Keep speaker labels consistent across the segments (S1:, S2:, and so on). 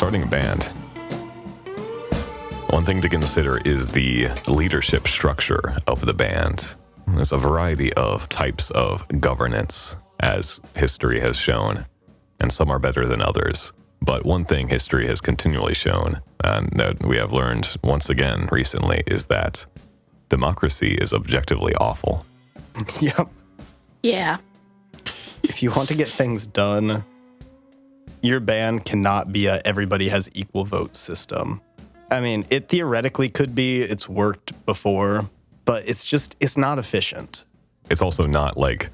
S1: starting a band, one thing to consider is the leadership structure of the band. There's a variety of types of governance, as history has shown, and some are better than others. But one thing history has continually shown, and that we have learned once again recently, is that democracy is objectively awful.
S2: Yep.
S3: Yeah.
S2: If you want to get things done, your band cannot be a everybody has equal vote system. I mean, it theoretically could be, it's worked before, but it's not efficient.
S1: It's also not like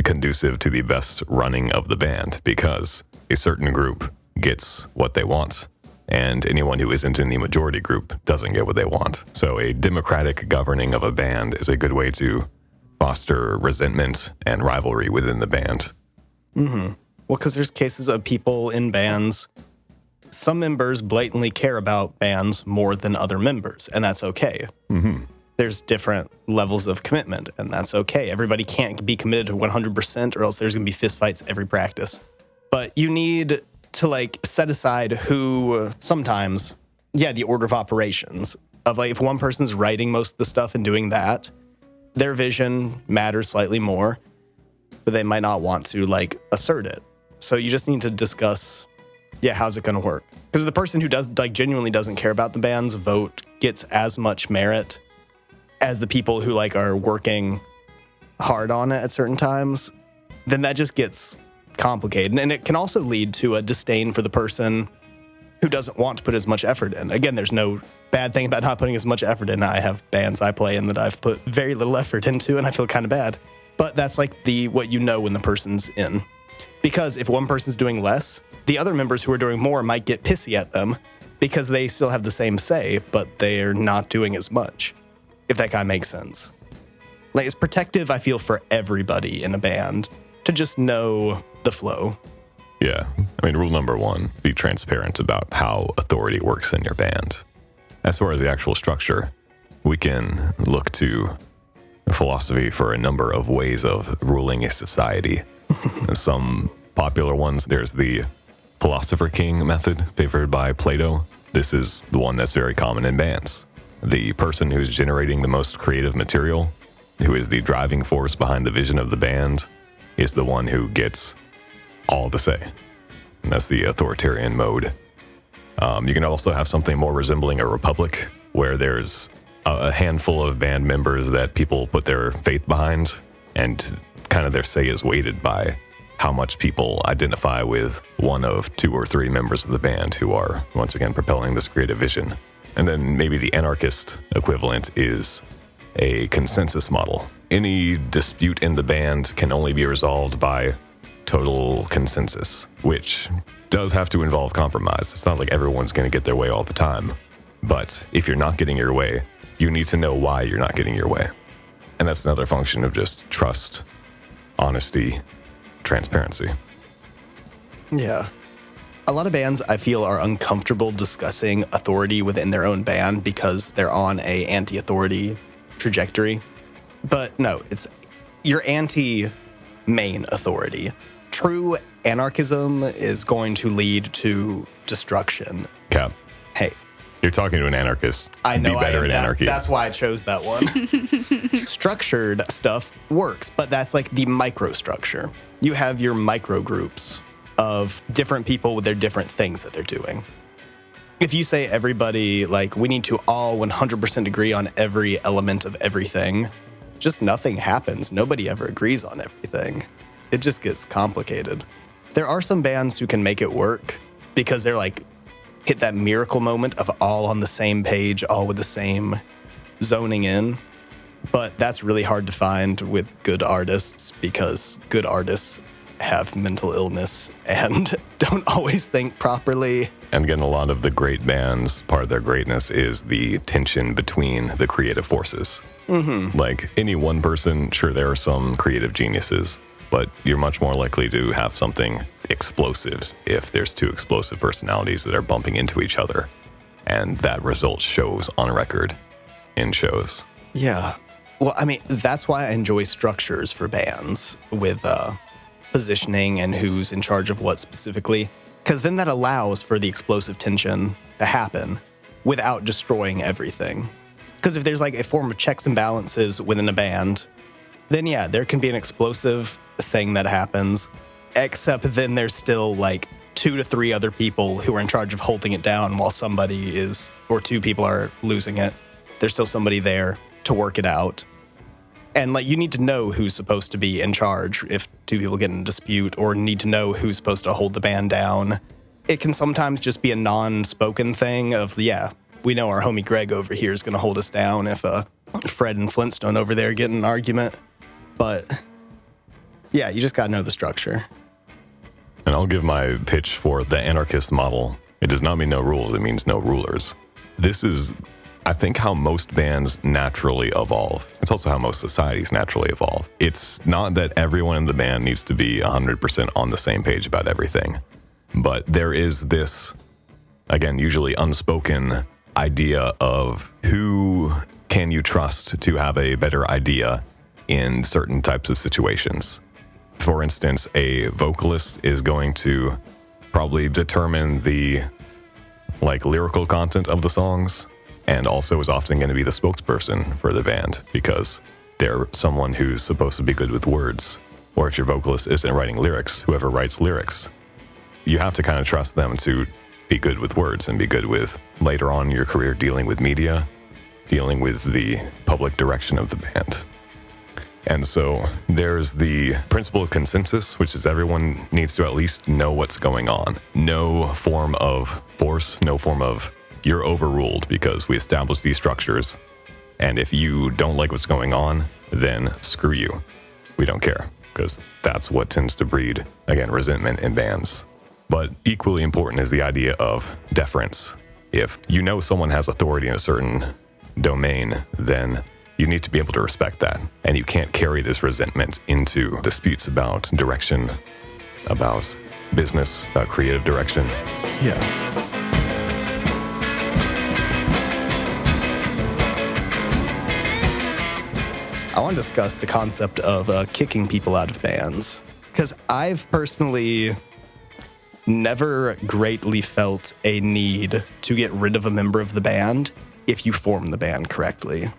S1: conducive to the best running of the band, because a certain group gets what they want, and anyone who isn't in the majority group doesn't get what they want. So a democratic governing of a band is a good way to foster resentment and rivalry within the band.
S2: Mm-hmm. Well, because there's cases of people in bands, some members blatantly care about bands more than other members, and that's okay.
S1: Mm-hmm.
S2: There's different levels of commitment, and that's okay. Everybody can't be committed to 100%, or else there's going to be fistfights every practice. But you need to set aside who sometimes, the order of operations of if one person's writing most of the stuff and doing that, their vision matters slightly more, but they might not want to assert it. So you just need to discuss, how's it going to work? Because the person who does genuinely doesn't care about the band's vote gets as much merit as the people who are working hard on it at certain times. Then that just gets complicated, and it can also lead to a disdain for the person who doesn't want to put as much effort in. Again, there's no bad thing about not putting as much effort in. I have bands I play in that I've put very little effort into, and I feel kind of bad. But that's what when the person's in. Because if one person's doing less, the other members who are doing more might get pissy at them because they still have the same say, but they're not doing as much, if that kind of makes sense. It's protective, I feel, for everybody in a band to just know the flow.
S1: Yeah. I mean, rule number one, be transparent about how authority works in your band. As far as the actual structure, we can look to philosophy for a number of ways of ruling a society. Some popular ones, there's the philosopher king method favored by Plato. This is the one that's very common in bands. The person who's generating the most creative material, who is the driving force behind the vision of the band, is the one who gets all the say. And that's the authoritarian mode. You can also have something more resembling a republic, where there's a handful of band members that people put their faith behind, and kind of their say is weighted by how much people identify with one of two or three members of the band who are, once again, propelling this creative vision. And then maybe the anarchist equivalent is a consensus model. Any dispute in the band can only be resolved by total consensus, which does have to involve compromise. It's not like everyone's going to get their way all the time. But if you're not getting your way, you need to know why you're not getting your way. And that's another function of just trust, honesty, transparency.
S2: Yeah. A lot of bands, I feel, are uncomfortable discussing authority within their own band because they're on a anti-authority trajectory. But no, it's your anti-main authority. True anarchism is going to lead to destruction.
S1: Cap.
S2: Hey.
S1: You're talking to an anarchist.
S2: I know.
S1: Be better at anarchy.
S2: That's why I chose that one. Structured stuff works, but that's the microstructure. You have your micro groups of different people with their different things that they're doing. If you say everybody, we need to all 100% agree on every element of everything, just nothing happens. Nobody ever agrees on everything. It just gets complicated. There are some bands who can make it work because they're hit that miracle moment of all on the same page, all with the same zoning in. But that's really hard to find with good artists because good artists have mental illness and don't always think properly.
S1: And again, a lot of the great bands, part of their greatness is the tension between the creative forces.
S2: Mm-hmm.
S1: Any one person, sure, there are some creative geniuses, but you're much more likely to have something explosive if there's two explosive personalities that are bumping into each other. And that result shows on record in shows.
S2: Yeah. Well, I mean, that's why I enjoy structures for bands with positioning and who's in charge of what specifically. Because then that allows for the explosive tension to happen without destroying everything. Because if there's like a form of checks and balances within a band, then yeah, there can be an explosive thing that happens, except then there's still like 2 to 3 other people who are in charge of holding it down while somebody is, or 2 people are losing it. There's still somebody there to work it out. And like you need to know who's supposed to be in charge if 2 people get in a dispute, or need to know who's supposed to hold the band down. It can sometimes just be a non-spoken thing of, yeah, we know our homie Greg over here is going to hold us down if Fred and Flintstone over there get in an argument. But yeah, you just got to know the structure.
S1: And I'll give my pitch for the anarchist model. It does not mean no rules, it means no rulers. This is, I think, how most bands naturally evolve. It's also how most societies naturally evolve. It's not that everyone in the band needs to be 100% on the same page about everything, but there is this, again, usually unspoken idea of who can you trust to have a better idea in certain types of situations. For instance, a vocalist is going to probably determine the lyrical content of the songs, and also is often going to be the spokesperson for the band because they're someone who's supposed to be good with words. Or if your vocalist isn't writing lyrics, whoever writes lyrics. You have to kind of trust them to be good with words and be good with, later on in your career, dealing with media, dealing with the public direction of the band. And so there's the principle of consensus, which is everyone needs to at least know what's going on. No form of force, no form of you're overruled because we established these structures. And if you don't like what's going on, then screw you. We don't care, because that's what tends to breed, again, resentment in bands. But equally important is the idea of deference. If you know someone has authority in a certain domain, then you need to be able to respect that. And you can't carry this resentment into disputes about direction, about business, about creative direction.
S2: Yeah. I want to discuss the concept of kicking people out of bands, because I've personally never greatly felt a need to get rid of a member of the band if you form the band correctly.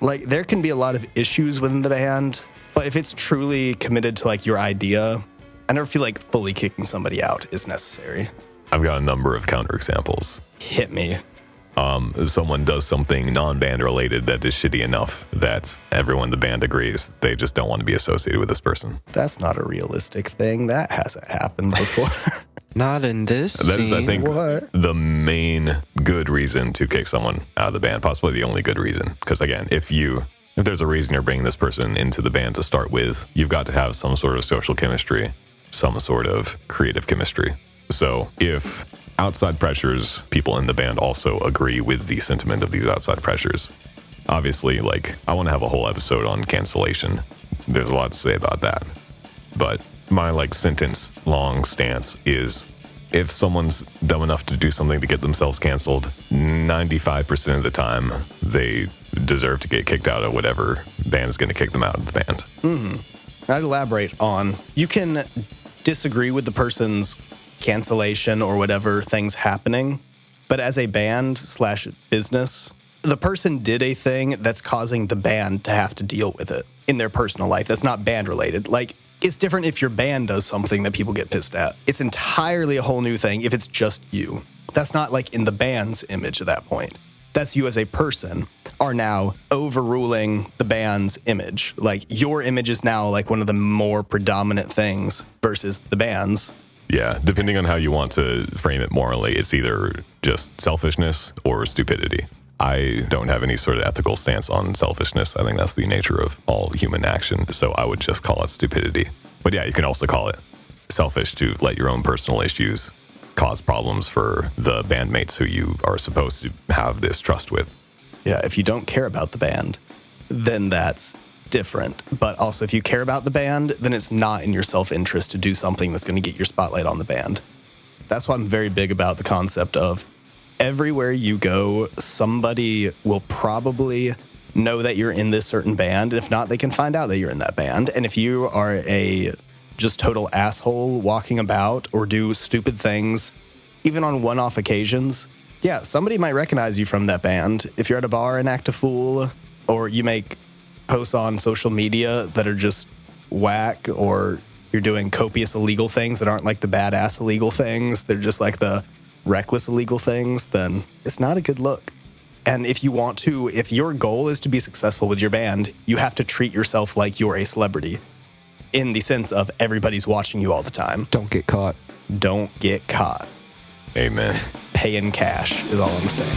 S2: Like, there can be a lot of issues within the band, but if it's truly committed to like your idea, I never feel like fully kicking somebody out is necessary.
S1: I've got a number of counterexamples.
S2: Hit me.
S1: Someone does something non-band related that is shitty enough that everyone in the band agrees they just don't want to be associated with this person.
S2: That's not a realistic thing. That hasn't happened before.
S3: Not in this
S1: That is, I think,
S2: What?
S1: the main good reason to kick someone out of the band, possibly the only good reason. Because again, if there's a reason you're bringing this person into the band to start with, you've got to have some sort of social chemistry, some sort of creative chemistry. So if outside pressures, people in the band also agree with the sentiment of these outside pressures. Obviously, I want to have a whole episode on cancellation. There's a lot to say about that. But my sentence long stance is, if someone's dumb enough to do something to get themselves canceled, 95% of the time they deserve to get kicked out of whatever band is going to kick them out of the band.
S2: Mm-hmm. I'd elaborate on, you can disagree with the person's cancellation or whatever thing's happening, but as a band / business, the person did a thing that's causing the band to have to deal with it in their personal life. That's not band related. It's different if your band does something that people get pissed at. It's entirely a whole new thing if it's just you. That's not in the band's image at that point. That's you as a person are now overruling the band's image. Your image is now one of the more predominant things versus the band's.
S1: Yeah, depending on how you want to frame it morally, it's either just selfishness or stupidity. I don't have any sort of ethical stance on selfishness. I think that's the nature of all human action, so I would just call it stupidity. But yeah, you can also call it selfish to let your own personal issues cause problems for the bandmates who you are supposed to have this trust with.
S2: Yeah, if you don't care about the band, then that's different. But also, if you care about the band, then it's not in your self-interest to do something that's going to get your spotlight on the band. That's why I'm very big about the concept of everywhere you go, somebody will probably know that you're in this certain band. And if not, they can find out that you're in that band. And if you are a just total asshole walking about or do stupid things, even on one-off occasions, yeah, somebody might recognize you from that band. If you're at a bar and act a fool, or you make posts on social media that are just whack, or you're doing copious illegal things that aren't like the badass illegal things, they're just like the reckless illegal things, then it's not a good look. And if your goal is to be successful with your band, you have to treat yourself like you're a celebrity in the sense of everybody's watching you all the time.
S3: Don't get caught.
S2: Don't get caught.
S1: Amen.
S2: Pay in cash is all I'm saying.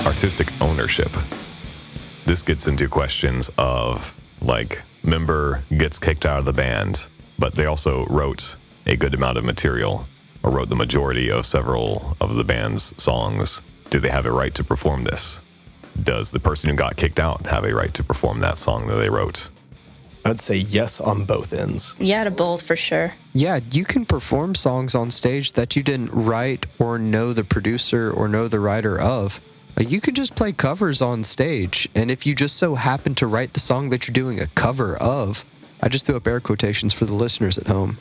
S1: Artistic ownership. This gets into questions of, like, member gets kicked out of the band, but they also wrote a good amount of material, or wrote the majority of several of the band's songs. Do they have a right to perform this? Does the person who got kicked out have a right to perform that song that they wrote?
S2: I'd say yes on both ends.
S4: Yeah, to both for sure.
S3: Yeah, you can perform songs on stage that you didn't write or know the producer or know the writer of. You can just play covers on stage, and if you just so happen to write the song that you're doing a cover of, I just threw up air quotations for the listeners at home.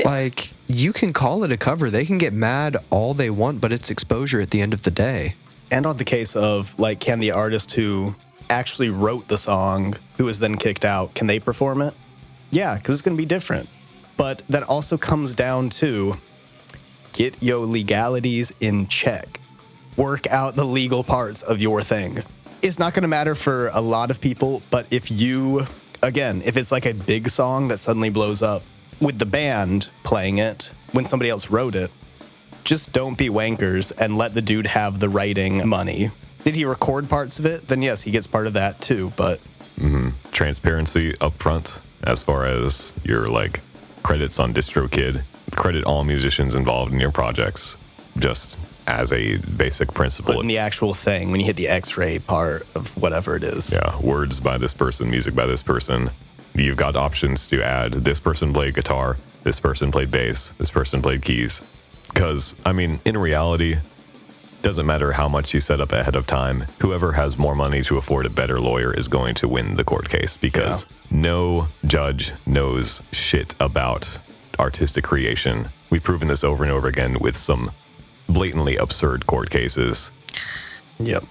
S3: Like, you can call it a cover. They can get mad all they want, but it's exposure at the end of the day.
S2: And on the case of, like, can the artist who actually wrote the song, who was then kicked out, can they perform it? Yeah, because it's going to be different. But that also comes down to get your legalities in check. Work out the legal parts of your thing. It's not going to matter for a lot of people, but if it's like a big song that suddenly blows up with the band playing it when somebody else wrote it, just don't be wankers and let the dude have the writing money. Did he record parts of it? Then yes, he gets part of that too, but...
S1: Transparency up front as far as your, like, credits on DistroKid. Credit all musicians involved in your projects, just as a basic principle.
S2: But in the actual thing, when you hit the X-ray part of whatever it is.
S1: Yeah, words by this person, music by this person. You've got options to add, this person played guitar, this person played bass, this person played keys. Because, I mean, in reality, doesn't matter how much you set up ahead of time, whoever has more money to afford a better lawyer is going to win the court case, because no judge knows shit about artistic creation. We've proven this over and over again with some blatantly absurd court cases.
S2: Yep.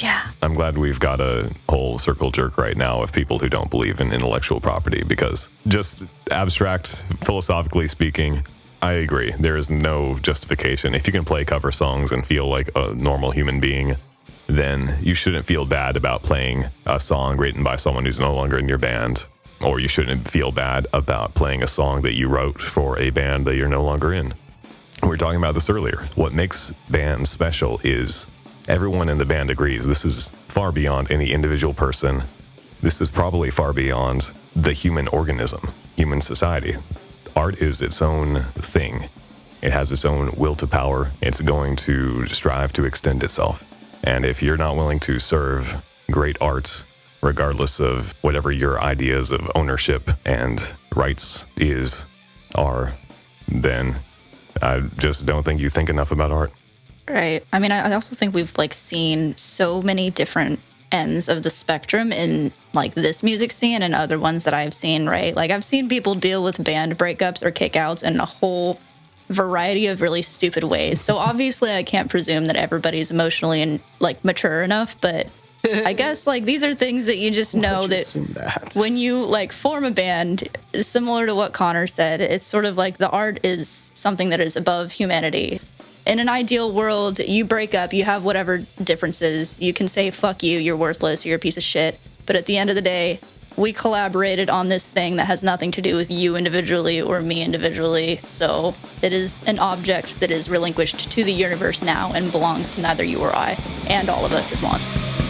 S4: Yeah.
S1: I'm glad we've got a whole circle jerk right now of people who don't believe in intellectual property, because just abstract, philosophically speaking, I agree. There is no justification. If you can play cover songs and feel like a normal human being, then you shouldn't feel bad about playing a song written by someone who's no longer in your band, or you shouldn't feel bad about playing a song that you wrote for a band that you're no longer in. We were talking about this earlier. What makes bands special is everyone in the band agrees this is far beyond any individual person. This is probably far beyond the human organism, human society. Art is its own thing. It has its own will to power. It's going to strive to extend itself. And if you're not willing to serve great art, regardless of whatever your ideas of ownership and rights are, then I just don't think you think enough about art.
S4: Right. I mean, I also think we've, like, seen so many different ends of the spectrum in, like, this music scene and other ones that I've seen, right? Like, I've seen people deal with band breakups or kickouts in a whole variety of really stupid ways. So obviously I can't presume that everybody's emotionally and, like, mature enough, but I guess, like, these are things that you just know that when you, like, form a band, similar to what Connor said, it's sort of like the art is something that is above humanity. In an ideal world, you break up, you have whatever differences, you can say, fuck you, you're worthless, you're a piece of shit. But at the end of the day, we collaborated on this thing that has nothing to do with you individually or me individually. So it is an object that is relinquished to the universe now and belongs to neither you or I and all of us at once.